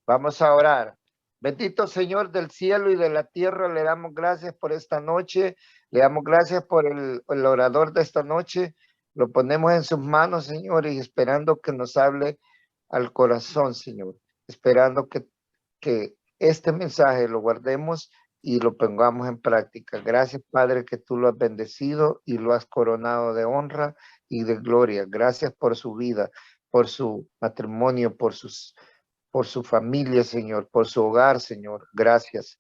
Vamos a orar. Bendito Señor del cielo y de la tierra, le damos gracias por esta noche, le damos gracias por el orador de esta noche. Lo ponemos en sus manos, Señor, y esperando que nos hable al corazón, Señor. Esperando que este mensaje lo guardemos y lo pongamos en práctica. Gracias, Padre, que tú lo has bendecido y lo has coronado de honra y de gloria. Gracias por su vida, por su matrimonio, por su familia, Señor, por su hogar, Señor. Gracias.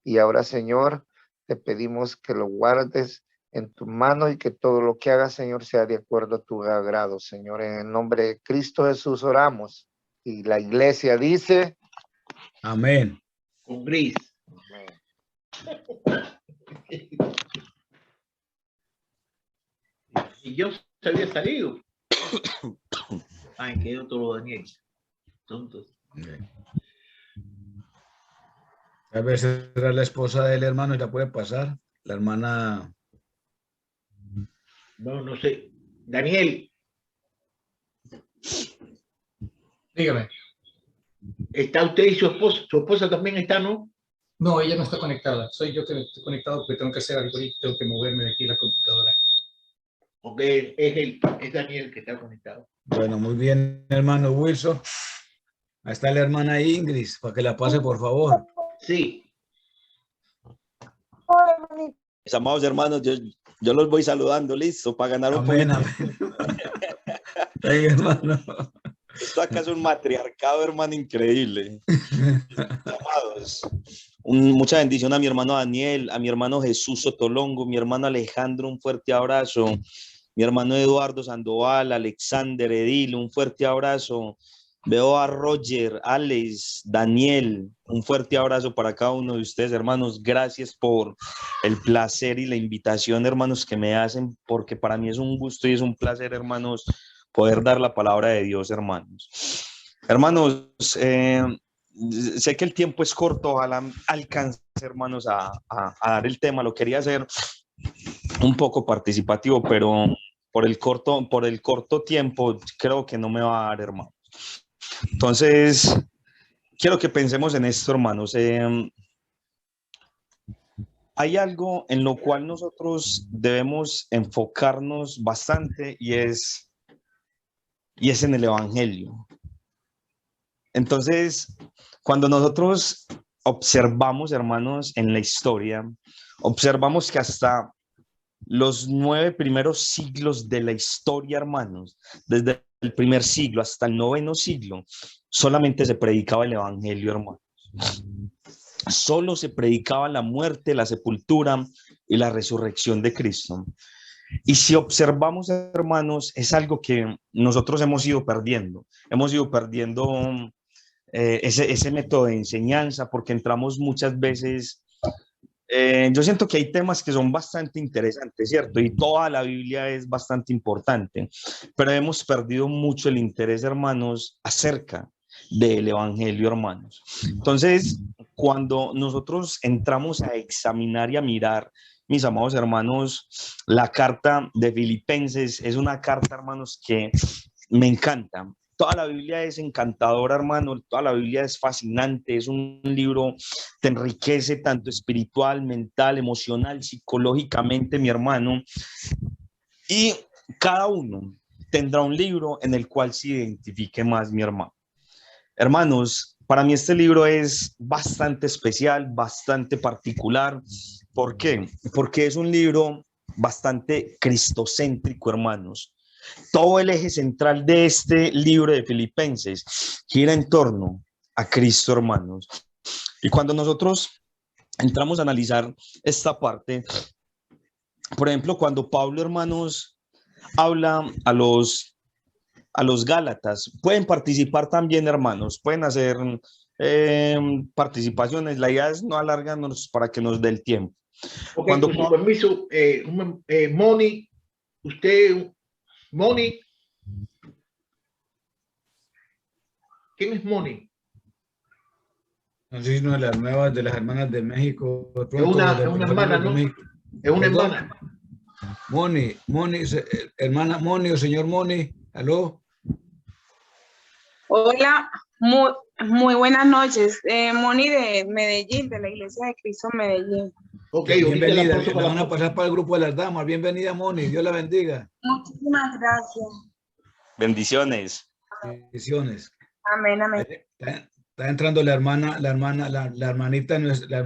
Y ahora, Señor, te pedimos que lo guardes en tu mano y que todo lo que hagas, Señor, sea de acuerdo a tu agrado, Señor. En el nombre de Cristo Jesús oramos. Y la iglesia dice... Amén. Con gris. Amén. Y yo se había salido. Ay, quedó todo Daniel. Tontos. A veces era la esposa del hermano, ya puede pasar. La hermana. No, no sé. Daniel, Dígame. ¿está usted y su esposa? Su esposa también está, ¿no? No, ella no está conectada. Soy yo que estoy conectado porque tengo que hacer algo y tengo que moverme de aquí a la computadora. Porque es Daniel que está conectado. Bueno, muy bien, hermano Wilson. Ahí está la hermana Ingrid, para que la pase, por favor. Sí. Mis amados hermanos, yo los voy saludando, listo, para ganar un Amén, poquito. amén. Venga, hermano. Esto acá es un matriarcado, hermano, increíble. Amados, mucha bendición a mi hermano Daniel, a mi hermano Jesús Sotolongo, mi hermano Alejandro, un fuerte abrazo. Mi hermano Eduardo Sandoval, Alexander Edil, un fuerte abrazo. Veo a Roger, Alex, Daniel, un fuerte abrazo para cada uno de ustedes, hermanos. Gracias por el placer y la invitación, hermanos, que me hacen, porque para mí es un gusto y es un placer, hermanos, poder dar la palabra de Dios, hermanos. Hermanos, sé que el tiempo es corto, ojalá alcance, hermanos, a dar el tema. Lo quería hacer un poco participativo, pero por el corto tiempo creo que no me va a dar, hermano. Entonces, quiero que pensemos en esto, hermanos. Hay algo en lo cual nosotros debemos enfocarnos bastante y es en el Evangelio. Entonces, cuando nosotros observamos, hermanos, en la historia, observamos que hasta los 9 primeros siglos de la historia, hermanos, desde el primer siglo hasta el 9º siglo, solamente se predicaba el Evangelio, hermanos. Solo se predicaba la muerte, la sepultura y la resurrección de Cristo. Y si observamos, hermanos, es algo que nosotros hemos ido perdiendo. Hemos ido perdiendo ese método de enseñanza porque entramos muchas veces... yo siento que hay temas que son bastante interesantes, ¿cierto? Y toda la Biblia es bastante importante, pero hemos perdido mucho el interés, hermanos, acerca del Evangelio, hermanos. Entonces, cuando nosotros entramos a examinar y a mirar, mis amados hermanos, la carta de Filipenses es una carta, hermanos, que me encanta. Toda la Biblia es encantadora, hermano, toda la Biblia es fascinante, es un libro, te enriquece tanto espiritual, mental, emocional, psicológicamente, mi hermano, y cada uno tendrá un libro en el cual se identifique más, mi hermano. Hermanos, para mí este libro es bastante especial, bastante particular. ¿Por qué? Porque es un libro bastante cristocéntrico, hermanos. Todo el eje central de este libro de Filipenses gira en torno a Cristo, hermanos. Y cuando nosotros entramos a analizar esta parte, por ejemplo, cuando Pablo, hermanos, habla a los Gálatas, pueden participar también, hermanos, pueden hacer participaciones. La idea es no alargarnos para que nos dé el tiempo. Ok, Cuando con su permiso, Moni, usted... Moni, ¿quién es Moni? No sé si una de las nuevas de las hermanas de México. Es una hermana, ¿no? Es una hermana. Moni, hermana Moni o señor Moni, ¿aló? Hola. Muy, muy buenas noches. Moni de Medellín, de la Iglesia de Cristo Medellín. Ok, ahorita la Bienvenida, paso la para van a pasar para el grupo de las damas. Bienvenida, Moni. Dios la bendiga. Muchísimas gracias. Bendiciones. Bendiciones. Amén, amén. Está entrando la hermana, la hermanita, nuestra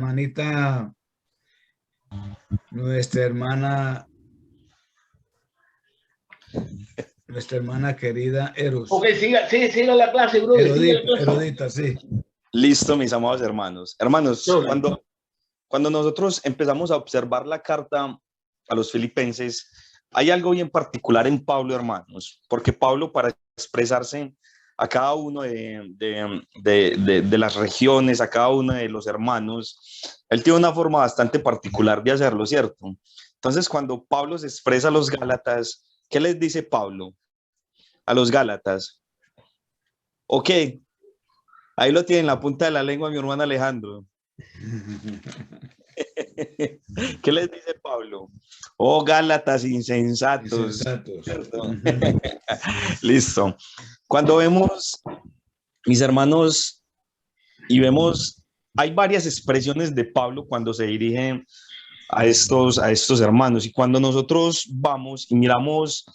hermana querida Eros. Ok, siga la clase, brother. Siga la clase. Erudita, sí. Listo, mis amados hermanos. Hermanos, Sorry. cuando nosotros empezamos a observar la carta a los filipenses, hay algo bien particular en Pablo, hermanos, porque Pablo, para expresarse a cada uno de las regiones, a cada uno de los hermanos, él tiene una forma bastante particular de hacerlo, ¿cierto? Entonces, cuando Pablo se expresa a los Gálatas, ¿qué les dice Pablo a los Gálatas? Ok, ahí lo tiene en la punta de la lengua mi hermano Alejandro. ¿Qué les dice Pablo? Oh, Gálatas insensatos. Listo. Cuando vemos, mis hermanos, y vemos, hay varias expresiones de Pablo cuando se dirige a estos hermanos. Y cuando nosotros vamos y miramos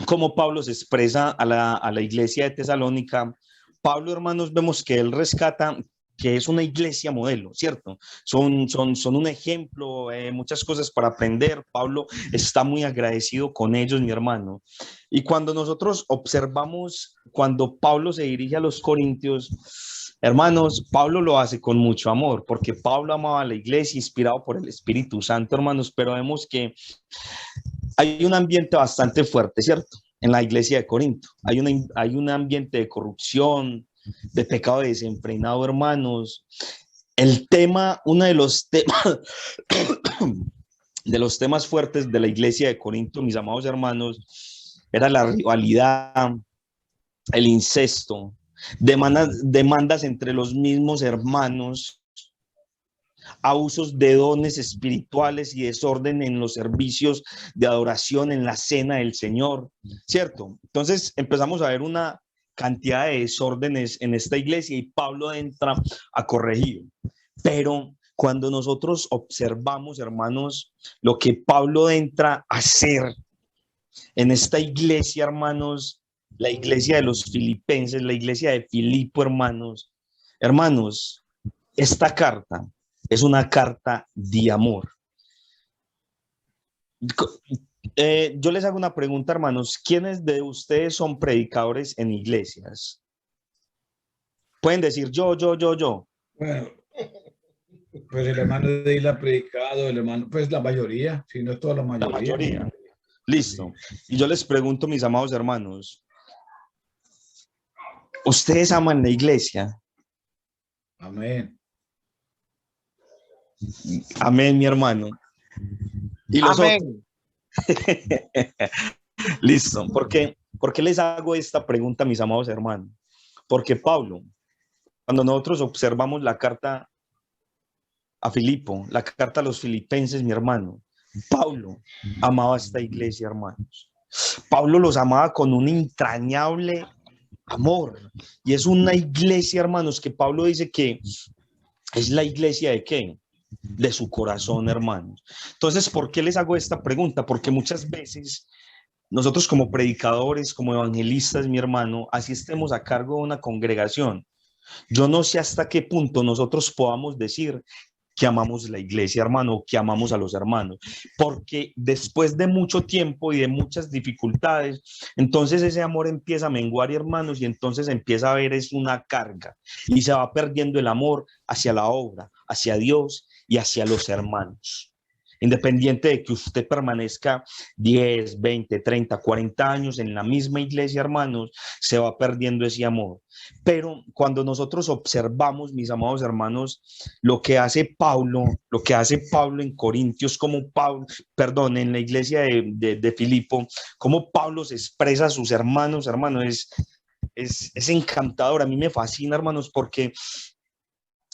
cómo Pablo se expresa a la iglesia de Tesalónica, Pablo, hermanos, vemos que él rescata que es una iglesia modelo, ¿cierto? Son un ejemplo, muchas cosas para aprender. Pablo está muy agradecido con ellos, mi hermano. Y cuando nosotros observamos, cuando Pablo se dirige a los corintios, hermanos, Pablo lo hace con mucho amor, porque Pablo amaba a la iglesia, inspirado por el Espíritu Santo, hermanos, pero vemos que hay un ambiente bastante fuerte, ¿cierto? En la iglesia de Corinto. Hay un ambiente de corrupción, de pecado desenfrenado, hermanos. El tema, uno de los temas, de los temas fuertes de la iglesia de Corinto, mis amados hermanos, era la rivalidad, el incesto, demandas entre los mismos hermanos, abusos de dones espirituales y desorden en los servicios de adoración en la cena del Señor, ¿cierto? Entonces empezamos a ver una cantidad de desórdenes en esta iglesia y Pablo entra a corregir. Pero cuando nosotros observamos, hermanos, lo que Pablo entra a hacer en esta iglesia, hermanos, la iglesia de los filipenses, la iglesia de Filipo, hermanos, esta carta es una carta de amor. Yo les hago una pregunta, hermanos. ¿Quiénes de ustedes son predicadores en iglesias? Pueden decir yo. Bueno, pues el hermano de Isla ha predicado, el hermano, pues la mayoría, si no es toda la mayoría. La mayoría. Listo. Y yo les pregunto, mis amados hermanos, ¿ustedes aman la iglesia? Amén. Amén, mi hermano. Y los Amén. Listo. ¿Por qué les hago esta pregunta, mis amados hermanos? Porque Pablo, cuando nosotros observamos la carta a Filipo, la carta a los filipenses, mi hermano, Pablo amaba a esta iglesia, hermanos. Pablo los amaba con un entrañable amor. Y es una iglesia, hermanos, que Pablo dice que es la iglesia de ¿qué? De su corazón, hermanos. Entonces, ¿por qué les hago esta pregunta? Porque muchas veces nosotros como predicadores, como evangelistas, mi hermano, así estemos a cargo de una congregación, yo no sé hasta qué punto nosotros podamos decir que amamos la iglesia, hermano, que amamos a los hermanos, porque después de mucho tiempo y de muchas dificultades, entonces ese amor empieza a menguar, hermanos, y entonces empieza a ver es una carga y se va perdiendo el amor hacia la obra, hacia Dios y hacia los hermanos. Independiente de que usted permanezca 10, 20, 30, 40 años en la misma iglesia, hermanos, se va perdiendo ese amor. Pero cuando nosotros observamos, mis amados hermanos, lo que hace Pablo en Corintios, como Pablo, perdón, en la iglesia de Filipo, como Pablo se expresa a sus hermanos, es encantador. A mí me fascina, hermanos, porque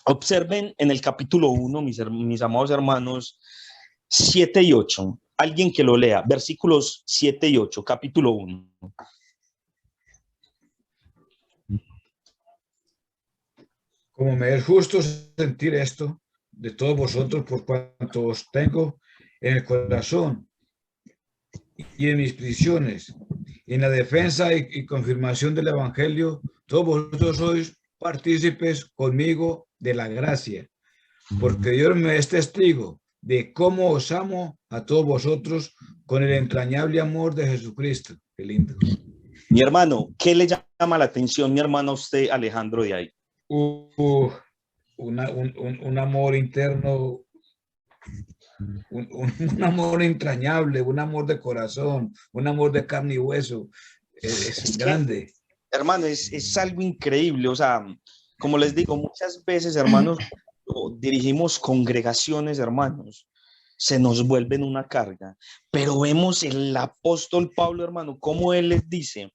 observen en el capítulo 1, mis amados hermanos, 7 y 8. Alguien que lo lea, versículos 7 y 8, capítulo 1. Como me es justo sentir esto de todos vosotros por cuanto os tengo en el corazón y en mis prisiones, en la defensa y confirmación del Evangelio, todos vosotros sois partícipes conmigo de la gracia, porque Dios me es testigo de cómo os amo a todos vosotros con el entrañable amor de Jesucristo. Qué lindo. Mi hermano, ¿qué le llama la atención, mi hermano, a usted, Alejandro, de ahí? Un amor interno, un amor entrañable, un amor de corazón, un amor de carne y hueso. Es grande. Hermano, es algo increíble. O sea, como les digo, muchas veces, hermanos, dirigimos congregaciones, hermanos, se nos vuelven una carga. Pero vemos el apóstol Pablo, hermano, cómo él les dice,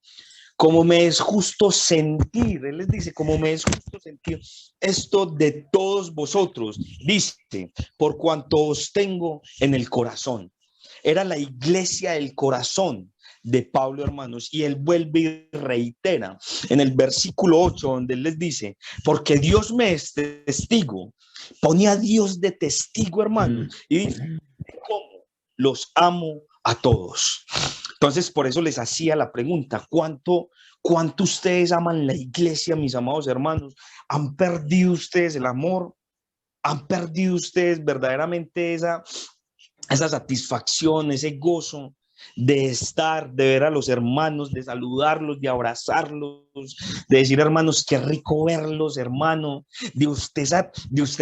como me es justo sentir, él les dice, como me es justo sentir esto de todos vosotros, dice, por cuanto os tengo en el corazón. Era la iglesia del corazón de Pablo, hermanos, y él vuelve y reitera en el versículo 8, donde él les dice, porque Dios me es testigo, pone a Dios de testigo, hermanos, y dice, ¿cómo los amo a todos? Entonces, por eso les hacía la pregunta, ¿cuánto ustedes aman la iglesia, mis amados hermanos? ¿Han perdido ustedes el amor? ¿Han perdido ustedes verdaderamente esa satisfacción, ese gozo de estar, de ver a los hermanos, de saludarlos, de abrazarlos, de decir, hermanos, qué rico verlos, hermano, de usted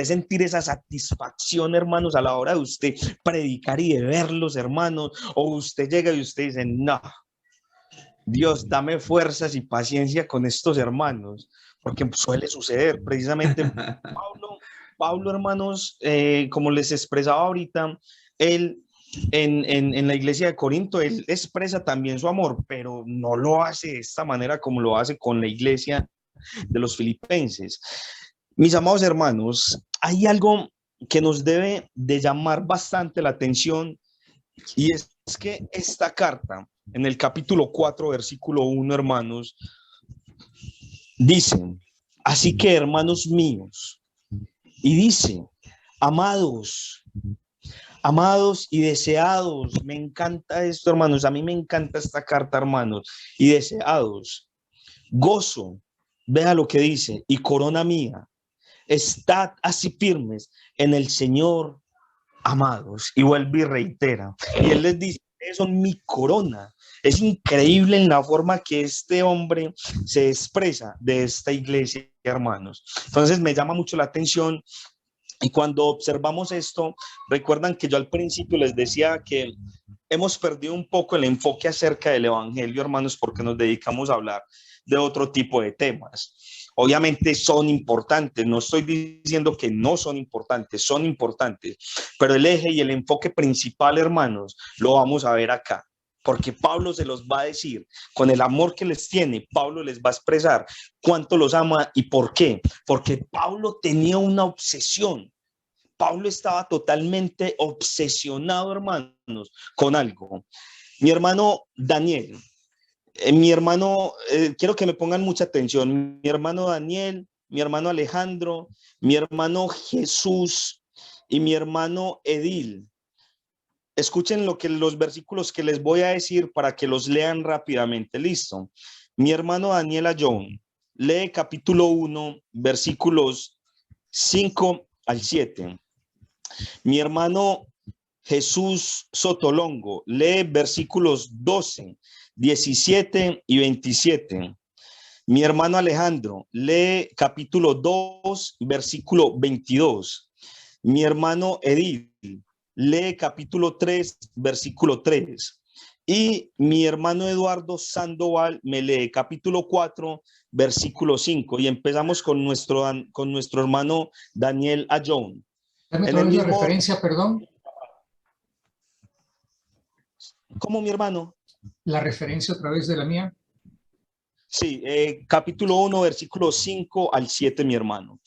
sentir esa satisfacción, hermanos, a la hora de usted predicar y de verlos, hermanos, o usted llega y usted dice, no, Dios, dame fuerzas y paciencia con estos hermanos, porque suele suceder precisamente. Pablo, hermanos, como les expresaba ahorita, él en la iglesia de Corinto, él expresa también su amor, pero no lo hace de esta manera como lo hace con la iglesia de los filipenses. Mis amados hermanos, hay algo que nos debe de llamar bastante la atención y es que esta carta, en el capítulo 4, versículo 1, hermanos, dice, así que hermanos míos, y dice, amados y deseados, me encanta esto, hermanos, a mí me encanta esta carta, hermanos, y deseados, gozo, vea lo que dice, y corona mía, estad así firmes en el Señor, amados, y vuelve y reitera, y él les dice, ustedes son mi corona. Es increíble en la forma que este hombre se expresa de esta iglesia, hermanos. Entonces me llama mucho la atención. Y cuando observamos esto, recuerdan que yo al principio les decía que hemos perdido un poco el enfoque acerca del evangelio, hermanos, porque nos dedicamos a hablar de otro tipo de temas. Obviamente son importantes, no estoy diciendo que no son importantes, pero el eje y el enfoque principal, hermanos, lo vamos a ver acá. Porque Pablo se los va a decir, con el amor que les tiene, Pablo les va a expresar cuánto los ama y por qué. Porque Pablo tenía una obsesión. Pablo estaba totalmente obsesionado, hermanos, con algo. Mi hermano Daniel, quiero que me pongan mucha atención. Mi hermano Daniel, mi hermano Alejandro, mi hermano Jesús y mi hermano Edil. Escuchen los versículos que les voy a decir para que los lean rápidamente. Listo. Mi hermano Daniel Ayón lee capítulo 1, versículos 5 al 7. Mi hermano Jesús Sotolongo lee versículos 12, 17 y 27. Mi hermano Alejandro lee capítulo 2, versículo 22. Mi hermano Edith lee capítulo 3, versículo 3. Y mi hermano Eduardo Sandoval me lee capítulo 4, versículo 5. Y empezamos con nuestro hermano Daniel Ayón. Dame otra vez la referencia, perdón. ¿Cómo, mi hermano? La referencia otra vez de la mía. Sí, capítulo 1, versículo 5 al 7, mi hermano.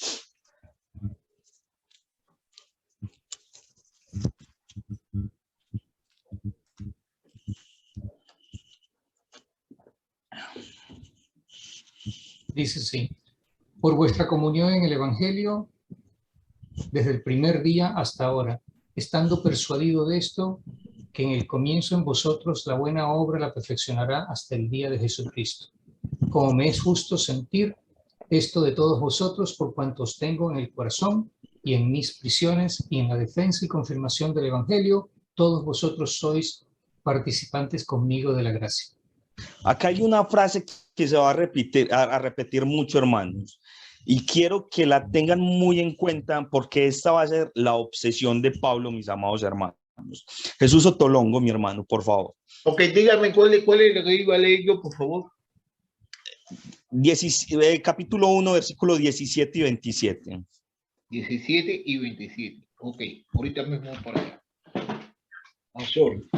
Dice sí. por vuestra comunión en el Evangelio desde el primer día hasta ahora, estando persuadido de esto, que en el comienzo en vosotros la buena obra la perfeccionará hasta el día de Jesucristo. Como me es justo sentir esto de todos vosotros, por cuanto os tengo en el corazón y en mis prisiones y en la defensa y confirmación del Evangelio, todos vosotros sois participantes conmigo de la gracia. Acá hay una frase que se va a repetir mucho, hermanos, y quiero que la tengan muy en cuenta porque esta va a ser la obsesión de Pablo, mis amados hermanos. Jesús Otolongo, mi hermano, por favor. Ok, dígame cuál es lo que iba a leer yo, por favor. Capítulo 1, versículos 17 y 27. 17 y 27. Ok, ahorita mismo para allá. I'm sorry.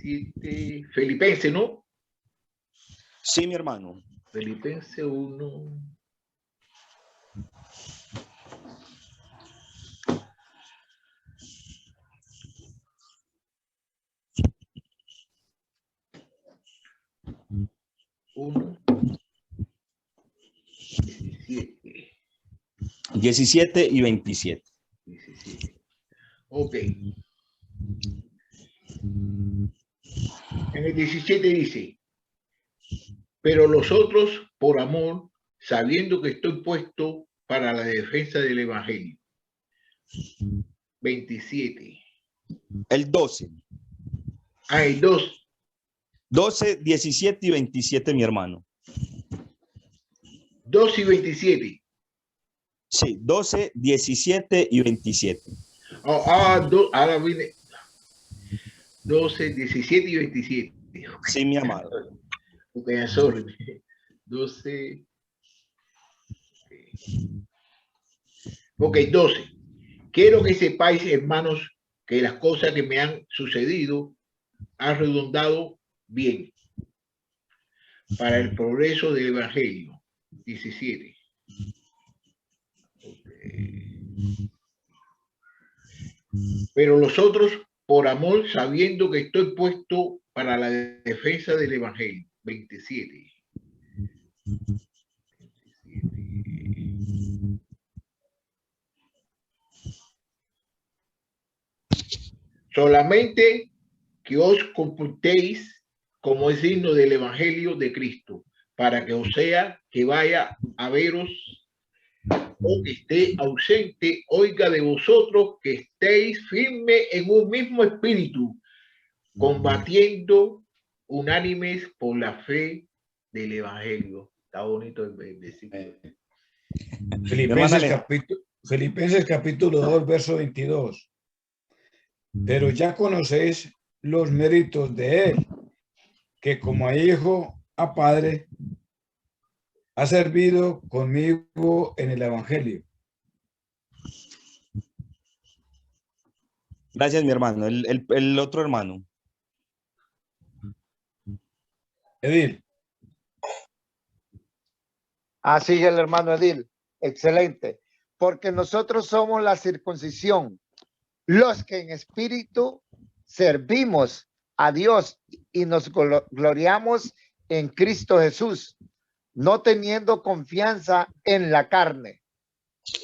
17. Filipenses, ¿no? Sí, mi hermano. Filipenses 1. Uno, 17. 17 y 27. 17. Ok. En el 17 dice, pero los otros por amor, sabiendo que estoy puesto para la defensa del Evangelio. 27. El 12. Hay 2. 12, 17 y 27, mi hermano. 2 y 27. Sí, 12, 17 y 27. Ahora viene 12, 17 y 27. Sí, mi amado. Ok, sorry. 12. Ok, 12. Quiero que sepáis, hermanos, que las cosas que me han sucedido han redundado bien para el progreso del Evangelio. 17. Okay. Pero los otros, por amor, sabiendo que estoy puesto para la defensa del Evangelio. 27. Solamente que os comportéis como es digno del Evangelio de Cristo, para que os sea que vaya a veros o que esté ausente, oiga de vosotros que estéis firmes en un mismo espíritu, combatiendo unánimes por la fe del Evangelio. Está bonito el versículo. Filipenses capítulo 2, verso 22. Pero ya conocéis los méritos de él, que como a hijo, a padre, ha servido conmigo en el Evangelio. Gracias, mi hermano. El otro hermano. Edil. Sigue el hermano Edil. Excelente. Porque nosotros somos la circuncisión, los que en espíritu servimos a Dios y nos gloriamos en Cristo Jesús, no teniendo confianza en la carne.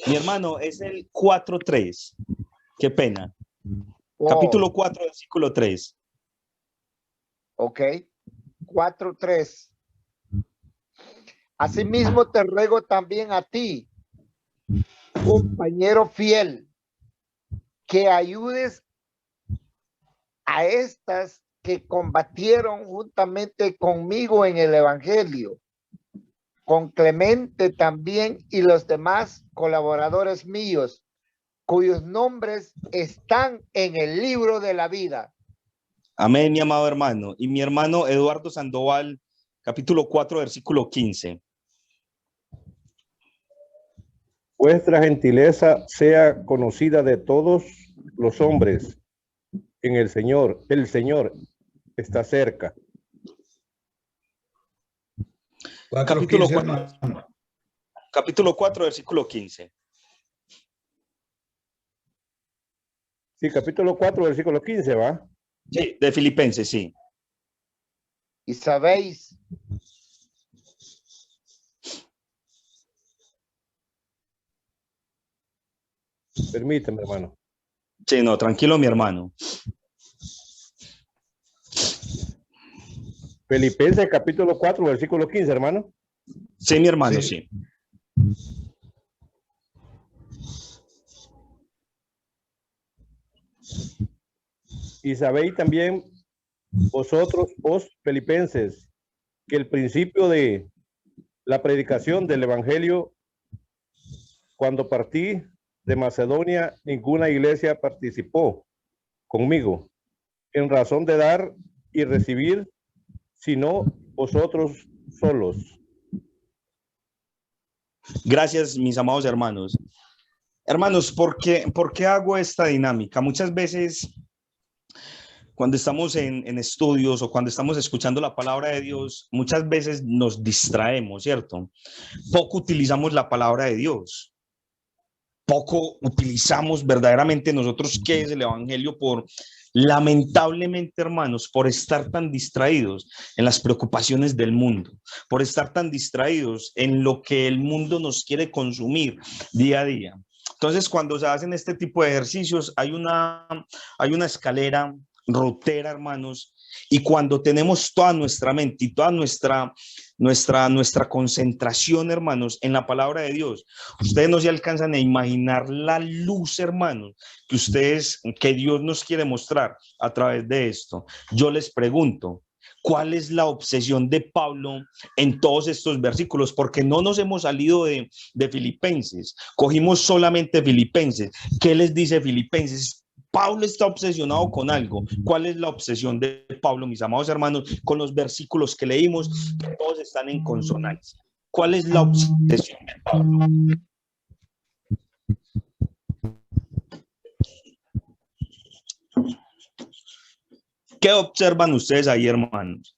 Mi hermano, es el 4:3. Qué pena. Oh. Capítulo 4, versículo 3. Ok. 4:3. Asimismo te ruego también a ti, compañero fiel, que ayudes a estas que combatieron juntamente conmigo en el Evangelio, con Clemente también y los demás colaboradores míos, cuyos nombres están en el libro de la vida. Amén, mi amado hermano. Y mi hermano Eduardo Sandoval, capítulo 4, versículo 15. Vuestra gentileza sea conocida de todos los hombres en el Señor. El Señor está cerca. Capítulo 4:15, 4, hermano. capítulo 4, versículo 15. Sí, capítulo 4, versículo 15, ¿va? Sí, de Filipenses, sí. Y sabéis Permíteme, hermano. Sí, no, tranquilo, mi hermano. Filipenses capítulo 4, versículo 15, hermano. Sí, mi hermano, Sí. sí. Y sabéis también vosotros, filipenses, que el principio de la predicación del evangelio, cuando partí de Macedonia, ninguna iglesia participó conmigo en razón de dar y recibir, sino vosotros solos. Gracias, mis amados hermanos. Hermanos, ¿por qué hago esta dinámica? Muchas veces, cuando estamos en estudios o cuando estamos escuchando la palabra de Dios, muchas veces nos distraemos, ¿cierto? Poco utilizamos la palabra de Dios. Poco utilizamos verdaderamente nosotros qué es el evangelio lamentablemente, hermanos, por estar tan distraídos en las preocupaciones del mundo, por estar tan distraídos en lo que el mundo nos quiere consumir día a día. Entonces, cuando se hacen este tipo de ejercicios, hay una escalera rotera, hermanos, y cuando tenemos toda nuestra mente y toda nuestra concentración, hermanos, en la palabra de Dios, ustedes no se alcanzan a imaginar la luz, hermanos, que Dios nos quiere mostrar a través de esto. Yo les pregunto, ¿cuál es la obsesión de Pablo en todos estos versículos? Porque no nos hemos salido de Filipenses, cogimos solamente Filipenses. ¿Qué les dice Filipenses? Pablo está obsesionado con algo. ¿Cuál es la obsesión de Pablo, mis amados hermanos? Con los versículos que leímos, que todos están en consonancia. ¿Cuál es la obsesión de Pablo? ¿Qué observan ustedes ahí, hermanos?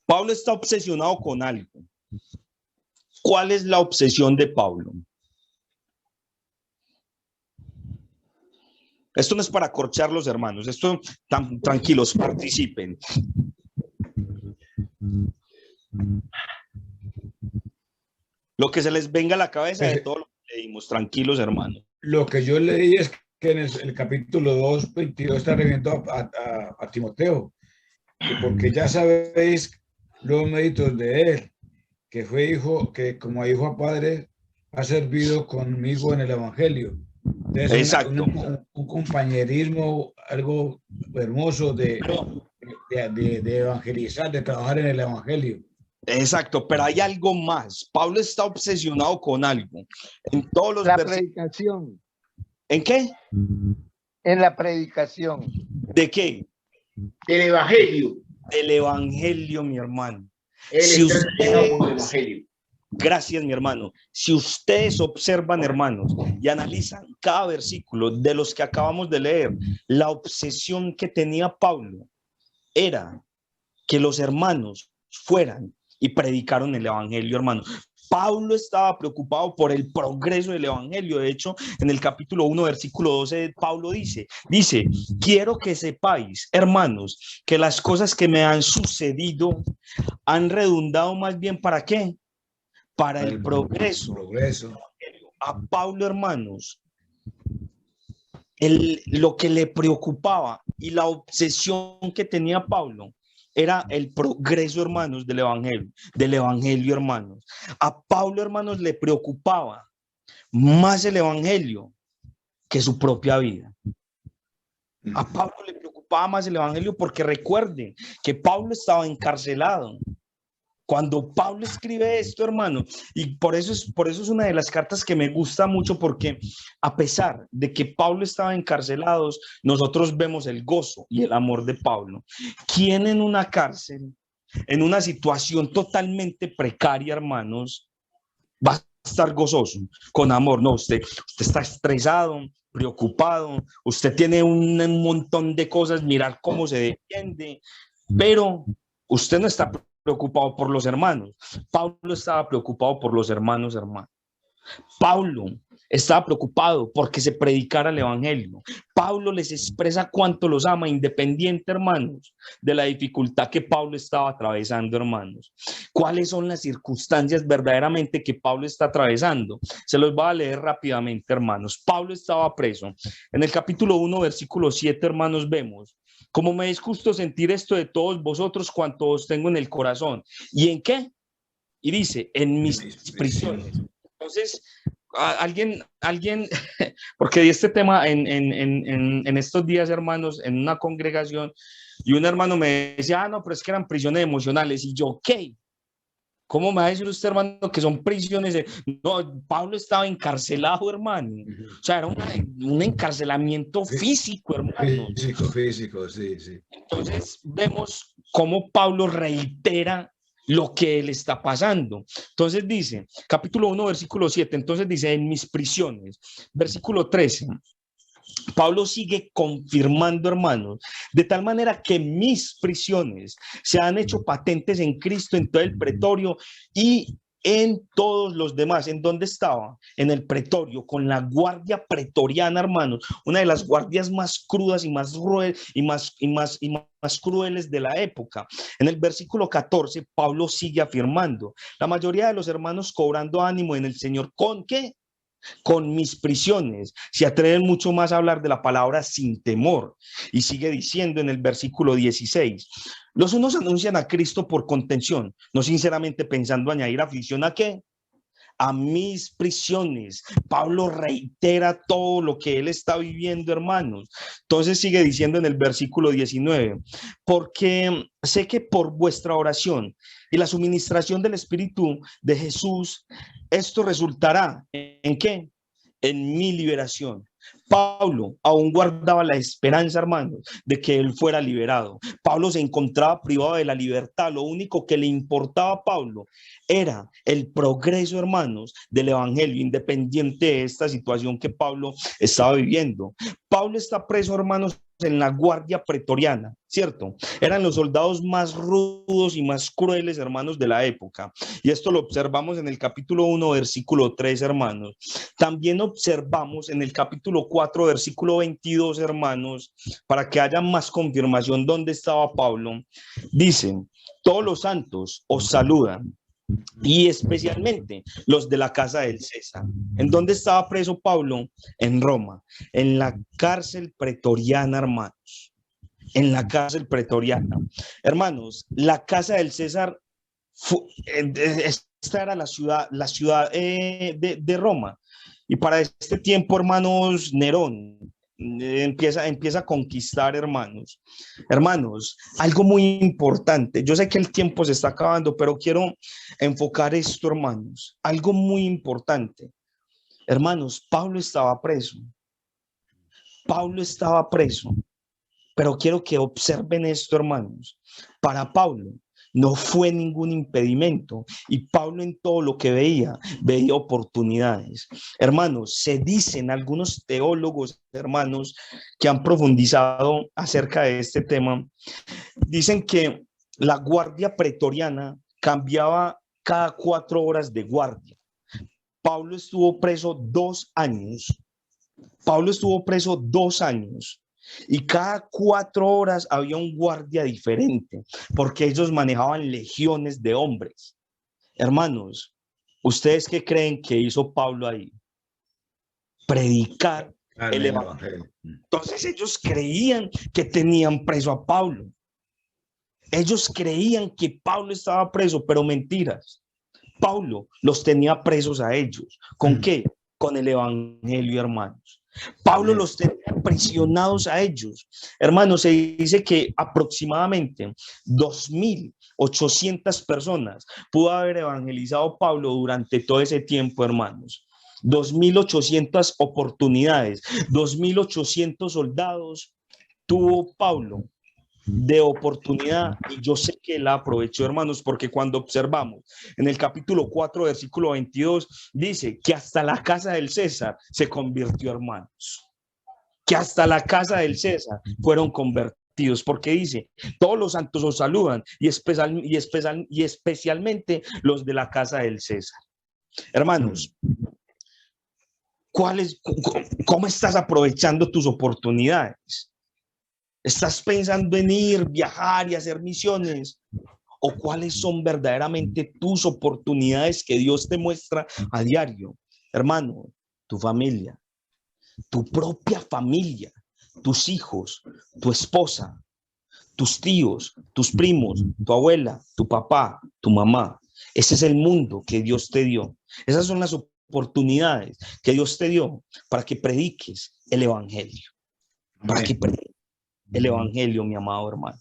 Pablo está obsesionado con algo. ¿Cuál es la obsesión de Pablo? Esto no es para acorcharlos, hermanos. Esto, tranquilos, participen. Lo que se les venga a la cabeza de todo lo que leímos. Tranquilos, hermanos. Lo que yo leí es que en el capítulo 2, 22 está refiriendo a Timoteo, que porque ya sabéis los méritos de él, que fue hijo, que como hijo a padre ha servido conmigo en el evangelio. Entonces, exacto. Un compañerismo, algo hermoso de evangelizar, de trabajar en el evangelio. Exacto, pero hay algo más. Pablo está obsesionado con algo. En todos los predicación. ¿En qué? En la predicación. ¿De qué? Del evangelio. Del evangelio, mi hermano. Él está obsesionado con el evangelio. Gracias, mi hermano. Si ustedes observan, hermanos, y analizan cada versículo de los que acabamos de leer, la obsesión que tenía Pablo era que los hermanos fueran y predicaron el evangelio, hermano. Pablo estaba preocupado por el progreso del evangelio. De hecho, en el capítulo 1, versículo 12, Pablo dice, quiero que sepáis, hermanos, que las cosas que me han sucedido han redundado más bien ¿para qué? Para el progreso. A Pablo, hermanos, lo que le preocupaba y la obsesión que tenía Pablo era el progreso, hermanos, del evangelio, hermanos. A Pablo, hermanos, le preocupaba más el evangelio que su propia vida. A Pablo le preocupaba más el evangelio porque recuerden que Pablo estaba encarcelado. Cuando Pablo escribe esto, hermano, y por eso es una de las cartas que me gusta mucho, porque a pesar de que Pablo estaba encarcelado, nosotros vemos el gozo y el amor de Pablo. ¿Quién en una cárcel, en una situación totalmente precaria, hermanos, va a estar gozoso, con amor? No, usted está estresado, preocupado, usted tiene un montón de cosas, mirar cómo se defiende, pero usted no está preocupado por los hermanos. Pablo estaba preocupado por los hermanos. Pablo estaba preocupado porque se predicara el evangelio. Pablo les expresa cuánto los ama, independiente, hermanos, de la dificultad que Pablo estaba atravesando, hermanos. cuáles son las circunstancias verdaderamente que Pablo está atravesando. Se los voy a leer rápidamente, hermanos. Pablo estaba preso. En el capítulo 1, versículo 7, hermanos, vemos: como me es justo sentir esto de todos vosotros cuanto os tengo en el corazón. ¿Y en qué? Y dice, en mis prisiones. Entonces, alguien, porque di este tema en estos días, hermanos, en una congregación, y un hermano me decía, no, pero es que eran prisiones emocionales. Y yo, ¿qué? ¿Cómo me va a decir usted, hermano, que son prisiones? No, Pablo estaba encarcelado, hermano. O sea, era un encarcelamiento físico, hermano. Físico, sí, sí. Entonces, vemos cómo Pablo reitera lo que él está pasando. Entonces dice, capítulo 1, versículo 7, entonces dice, en mis prisiones. Versículo 13. Pablo sigue confirmando, hermanos, de tal manera que mis prisiones se han hecho patentes en Cristo, en todo el pretorio y en todos los demás. ¿En dónde estaba? En el pretorio, con la guardia pretoriana, hermanos, una de las guardias más crudas y más crueles de la época. En el versículo 14, Pablo sigue afirmando, la mayoría de los hermanos cobrando ánimo en el Señor. ¿Con qué? Con mis prisiones. Se atreven mucho más a hablar de la palabra sin temor. Y sigue diciendo en el versículo 16, los unos anuncian a Cristo por contención, no sinceramente pensando añadir aflicción a qué, a mis prisiones. Pablo reitera todo lo que él está viviendo, hermanos. Entonces sigue diciendo en el versículo 19, porque sé que por vuestra oración y la suministración del Espíritu de Jesús, esto resultará ¿en qué? En mi liberación. Pablo aún guardaba la esperanza, hermanos, de que él fuera liberado. Pablo se encontraba privado de la libertad. Lo único que le importaba a Pablo era el progreso, hermanos, del evangelio, independiente de esta situación que Pablo estaba viviendo. Pablo está preso, hermanos, en la guardia pretoriana, ¿cierto? Eran los soldados más rudos y más crueles, hermanos, de la época. Y esto lo observamos en el capítulo 1, versículo 3, hermanos. También observamos en el capítulo 4, versículo 22, hermanos, para que haya más confirmación dónde estaba Pablo. Dicen, todos los santos os saludan, y especialmente los de la casa del César. ¿En dónde estaba preso Pablo? En Roma, en la cárcel pretoriana, hermanos. En la cárcel pretoriana. Hermanos, la casa del César, esta era la ciudad de Roma. Y para este tiempo, hermanos, Nerón empieza a conquistar, hermanos. Hermanos, algo muy importante. Yo sé que el tiempo se está acabando, pero quiero enfocar esto, hermanos. Algo muy importante. Hermanos, Pablo estaba preso. Pablo estaba preso. Pero quiero que observen esto, hermanos. Para Pablo no fue ningún impedimento, y Pablo en todo lo que veía oportunidades. Hermanos, se dicen algunos teólogos, hermanos, que han profundizado acerca de este tema, dicen que la guardia pretoriana cambiaba cada 4 horas de guardia. Pablo estuvo preso 2 años. Pablo estuvo preso 2 años. Y cada 4 horas había un guardia diferente, porque ellos manejaban legiones de hombres. Hermanos, ¿ustedes qué creen que hizo Pablo ahí? Predicar el evangelio. Entonces ellos creían que tenían preso a Pablo. Ellos creían que Pablo estaba preso, pero mentiras. Pablo los tenía presos a ellos. ¿Con qué? Con el evangelio, hermanos. Pablo los tenía prisionados a ellos. Hermanos, se dice que aproximadamente 2.800 personas pudo haber evangelizado Pablo durante todo ese tiempo, hermanos. 2.800 oportunidades, 2.800 soldados tuvo Pablo de oportunidad, y yo sé que la aprovechó, hermanos, porque cuando observamos en el capítulo 4, versículo 22, dice que hasta la casa del César se convirtió, hermanos, que hasta la casa del César fueron convertidos, porque dice, todos los santos os saludan, y especialmente los de la casa del César. Hermanos, ¿cómo estás aprovechando tus oportunidades? ¿Estás pensando en ir, viajar y hacer misiones? o cuáles son verdaderamente tus oportunidades que Dios te muestra a diario. Hermano, tu familia, tu propia familia, tus hijos, tu esposa, tus tíos, tus primos, tu abuela, tu papá, tu mamá. Ese es el mundo que Dios te dio. Esas son las oportunidades que Dios te dio para que prediques el evangelio. Para que prediques el evangelio, mi amado hermano.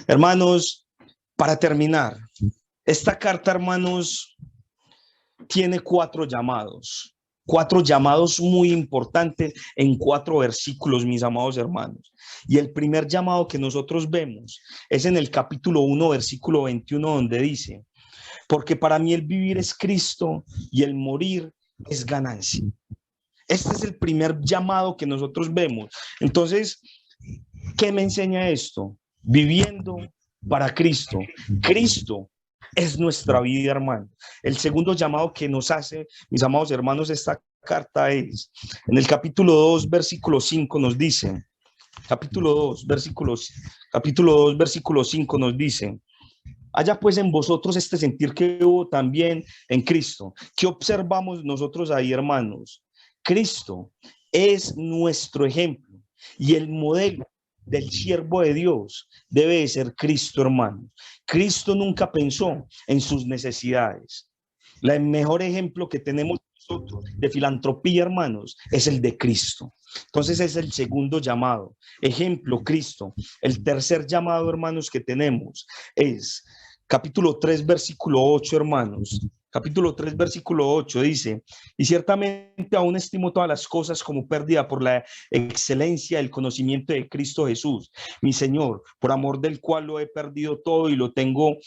Hermanos, para terminar, esta carta, hermanos, tiene 4 llamados. 4 llamados muy importantes en 4 versículos, mis amados hermanos. Y el primer llamado que nosotros vemos es en el capítulo 1, versículo 21, donde dice: porque para mí el vivir es Cristo y el morir es ganancia. Este es el primer llamado que nosotros vemos. Entonces, ¿qué me enseña esto? Viviendo para Cristo. Cristo es nuestra vida, hermano. El segundo llamado que nos hace, mis amados hermanos, esta carta es, en el capítulo 2, versículo 5 nos dice, capítulo 2, versículo 5 nos dice: haya pues en vosotros este sentir que hubo también en Cristo. ¿Qué observamos nosotros ahí, hermanos? Cristo es nuestro ejemplo y el modelo del siervo de Dios debe de ser Cristo, hermanos. Cristo nunca pensó en sus necesidades. El mejor ejemplo que tenemos nosotros de filantropía, hermanos, es el de Cristo. Entonces es el segundo llamado. Ejemplo, Cristo. El tercer llamado, hermanos, que tenemos es capítulo 3, versículo 8, hermanos. Capítulo 3, versículo 8 dice: y ciertamente aún estimo todas las cosas como pérdida por la excelencia del conocimiento de Cristo Jesús, mi Señor, por amor del cual lo he perdido todo y lo tengo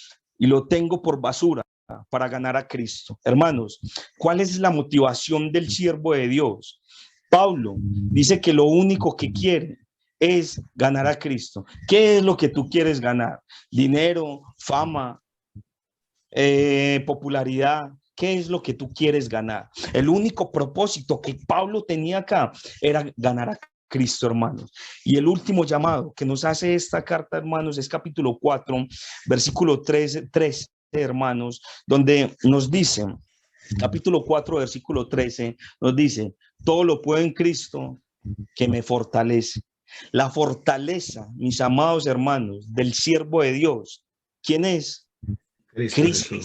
por basura para ganar a Cristo. Hermanos, ¿cuál es la motivación del siervo de Dios? Pablo dice que lo único que quiere es ganar a Cristo. ¿Qué es lo que tú quieres ganar? ¿Dinero, fama, popularidad? ¿Qué es lo que tú quieres ganar? El único propósito que Pablo tenía acá era ganar a Cristo, hermanos. Y el último llamado que nos hace esta carta, hermanos, es capítulo 4, versículo 13, hermanos, donde nos dice, capítulo 4, versículo 13, nos dice: todo lo puedo en Cristo que me fortalece. La fortaleza, mis amados hermanos, del siervo de Dios, ¿quién es? Cristo.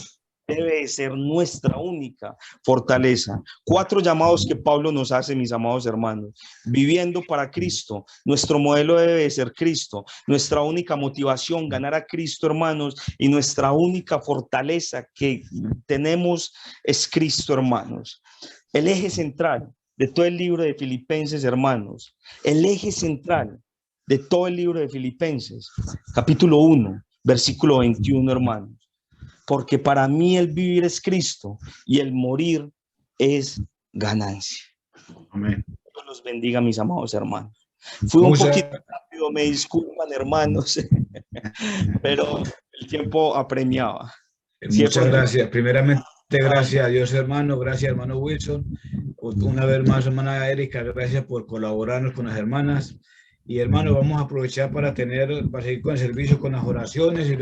Debe ser nuestra única fortaleza. 4 llamados que Pablo nos hace, mis amados hermanos. Viviendo para Cristo. Nuestro modelo debe ser Cristo. Nuestra única motivación, ganar a Cristo, hermanos. Y nuestra única fortaleza que tenemos es Cristo, hermanos. El eje central de todo el libro de Filipenses, hermanos. El eje central de todo el libro de Filipenses. Capítulo 1, versículo 21, hermanos. Porque para mí el vivir es Cristo y el morir es ganancia. Amén. Dios los bendiga, mis amados hermanos. Fui un poquito rápido, me disculpan, hermanos, pero el tiempo apremiaba. Muchas gracias. Primeramente, gracias a Dios, hermano. Gracias, hermano Wilson. Una vez más, hermana Erika, gracias por colaborarnos con las hermanas. Y hermano, vamos a aprovechar para seguir con el servicio, con las oraciones, y luego